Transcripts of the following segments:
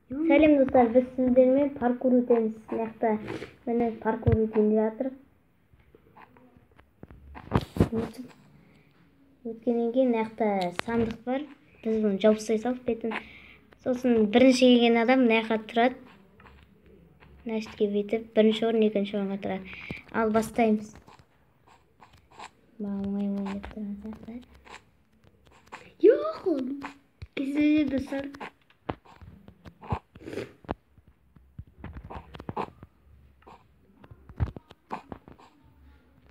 Сәлем достар, біз сіздермен паркур өтеміз. Мына міне паркур өтейін деп жатыр. Өткеннен кейін мына сандық бар. Біз бұны жауып тастайық бетін. Сосын бірінші келген адам мына жаққа тұрады. Мына жерге бүйтіп, бірінші орын, екінші орынға тұрады. Ал бастаймыз. Оңай болып тұрған сияқты. Жоқ, кезінде достар.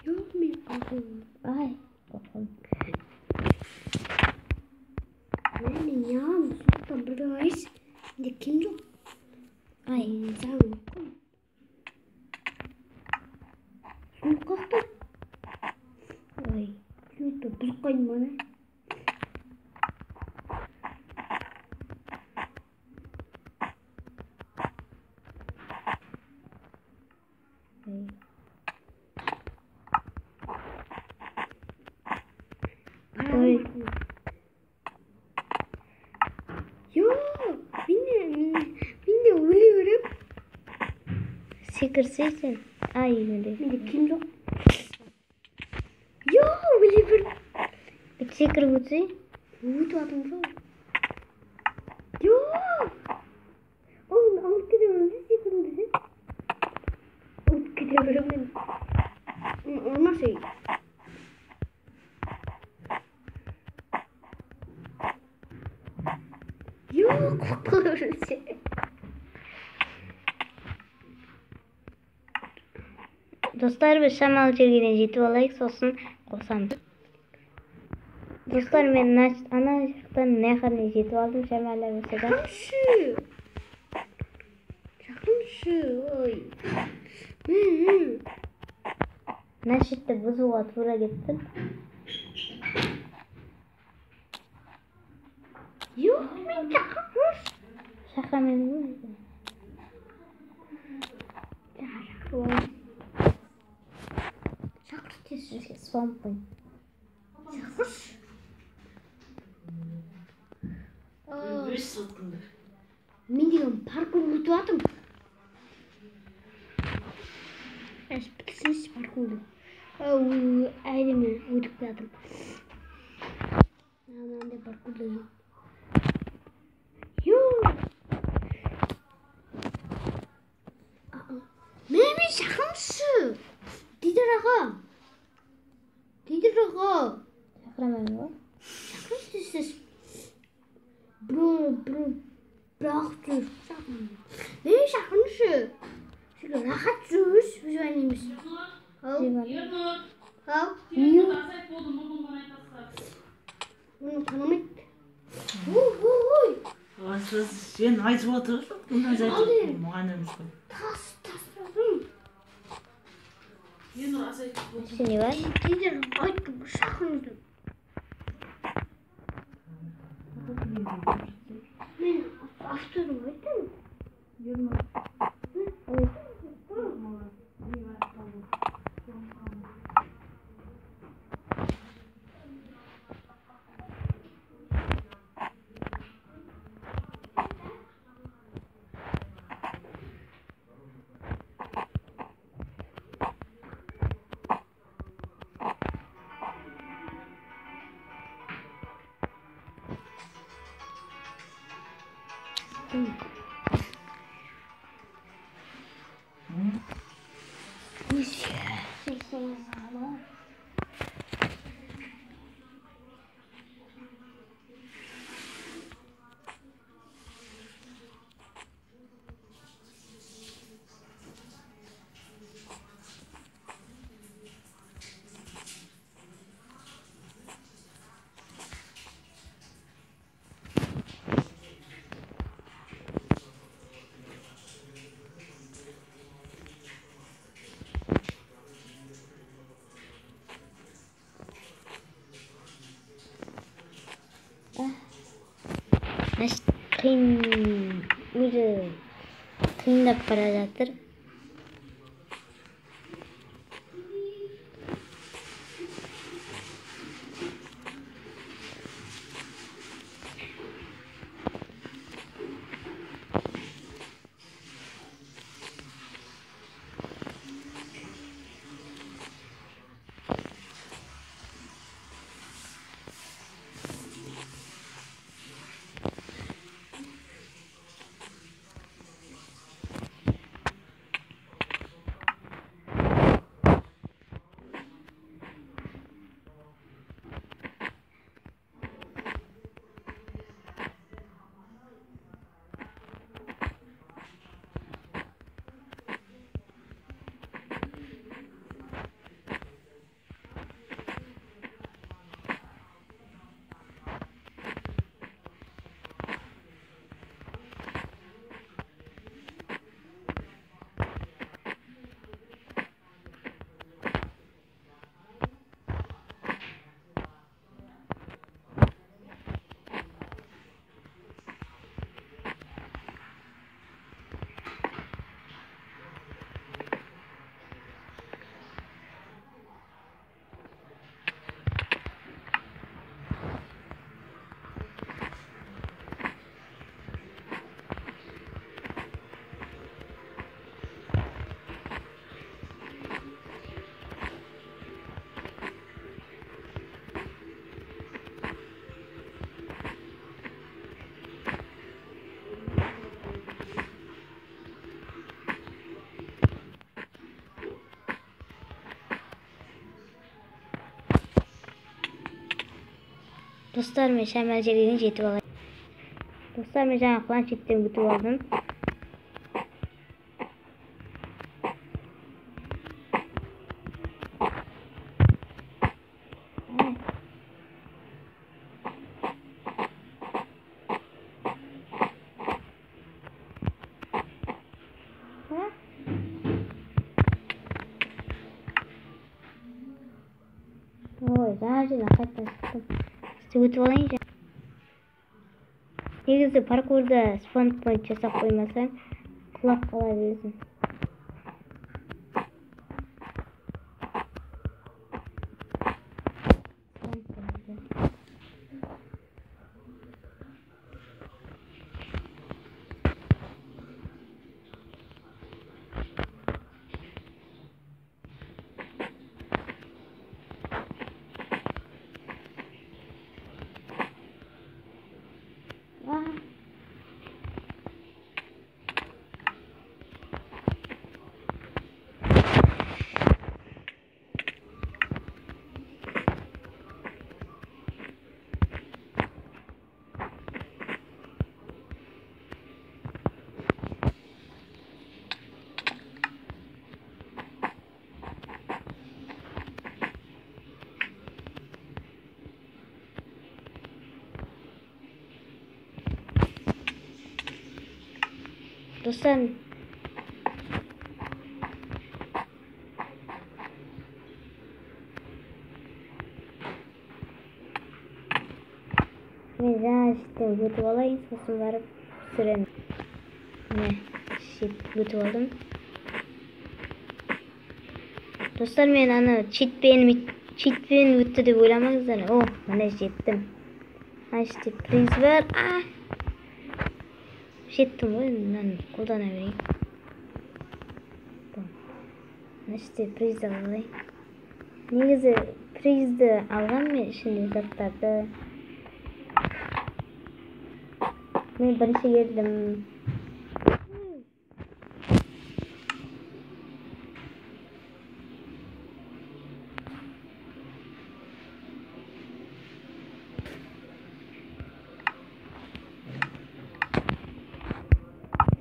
Yok mu? Ay, bakalım. Benim ya, mutlaka buradayız. De kim yok? Ay, Sen yok. Şunu kalktı. ay. Şunu da bırakayım bana. Ay. Yok, ben de ölüyorum. Sekirseydin. Ay, öyle. Bir de kim yok? Yok, ölüyorum. Bir sekir ötse. Uyudu adam çok. Yok. Oğlum alıp gidiyorum. Siz yıkılın bizi. Alıp gidiyorum ben. Olmaz şey. Yok. Korkuyorum şey. Dostlar, biz şamal жерге жетіп алайық, сосын қосамыз. Достар, мен ана жақтан мына жаққа жетіп алдым, шамалар болса да. Жақыншы. Жақыншы. Ой. Мына жерді бұзуға тура кеттім. Yok, ben жақынмыз. Шақамен ғой. Жақын. Бізге суампын. Мен деген паркур өтіп жатырмын. Бітірсеңізші паркурды. Әйдеме өтіп жатырмын. Мынандай паркурда жоқ. Жоқ. Мен жақыншы. Дидір аға. Дидір аға. Шақырамын ғой. Жақыншы сіз. Бірақ жүр. Мен жақыншы. Şöyle rahat yürüyüş biz oynaymış. Al. Bunu tanımak. Sen айтып отыр. Мына зайты мұғаліміміз ғой. Tas. Şimdi var. Gider ayıp şakındı. Ben aftarım ayıp mı? Өзі қиындап бара жатыр. Dostlar, men şamал жерine жетip алайын. Dostlar, men жаңа планшеттен күтіп алдым. Ой, жаңа жерден қайтадан шықтым. Өтіп алайын. Негізі паркурда спаунпоинт жасап қоймасаң, құлап қала бересің. Dostlar, men жаңа шеттен өтіп алайын, сосын барып сүремін. Міне, өтіп алдым. Достар, мен аны читпен өтті деп ойламаңыздар. О, міне жеттім. Ашты приз бар. Жеттім ғой, мынаны қолдана берейін. Ашты призді алайын. Негізі призді алған мен ішінде заттарды. Мен бірінші келдім.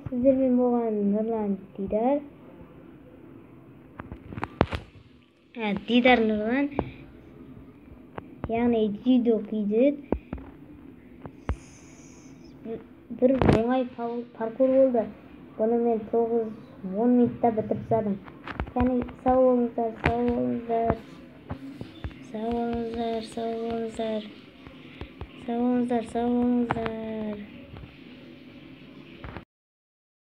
Сіздермен болған Нұрлан Дидар. Дидар Нұрлан. Яғни дзюдо қиды. Бір оңай паркур болды. Бұны мен 9-10 минутта бітіріп тастадым. Яғни сау болыңыздар.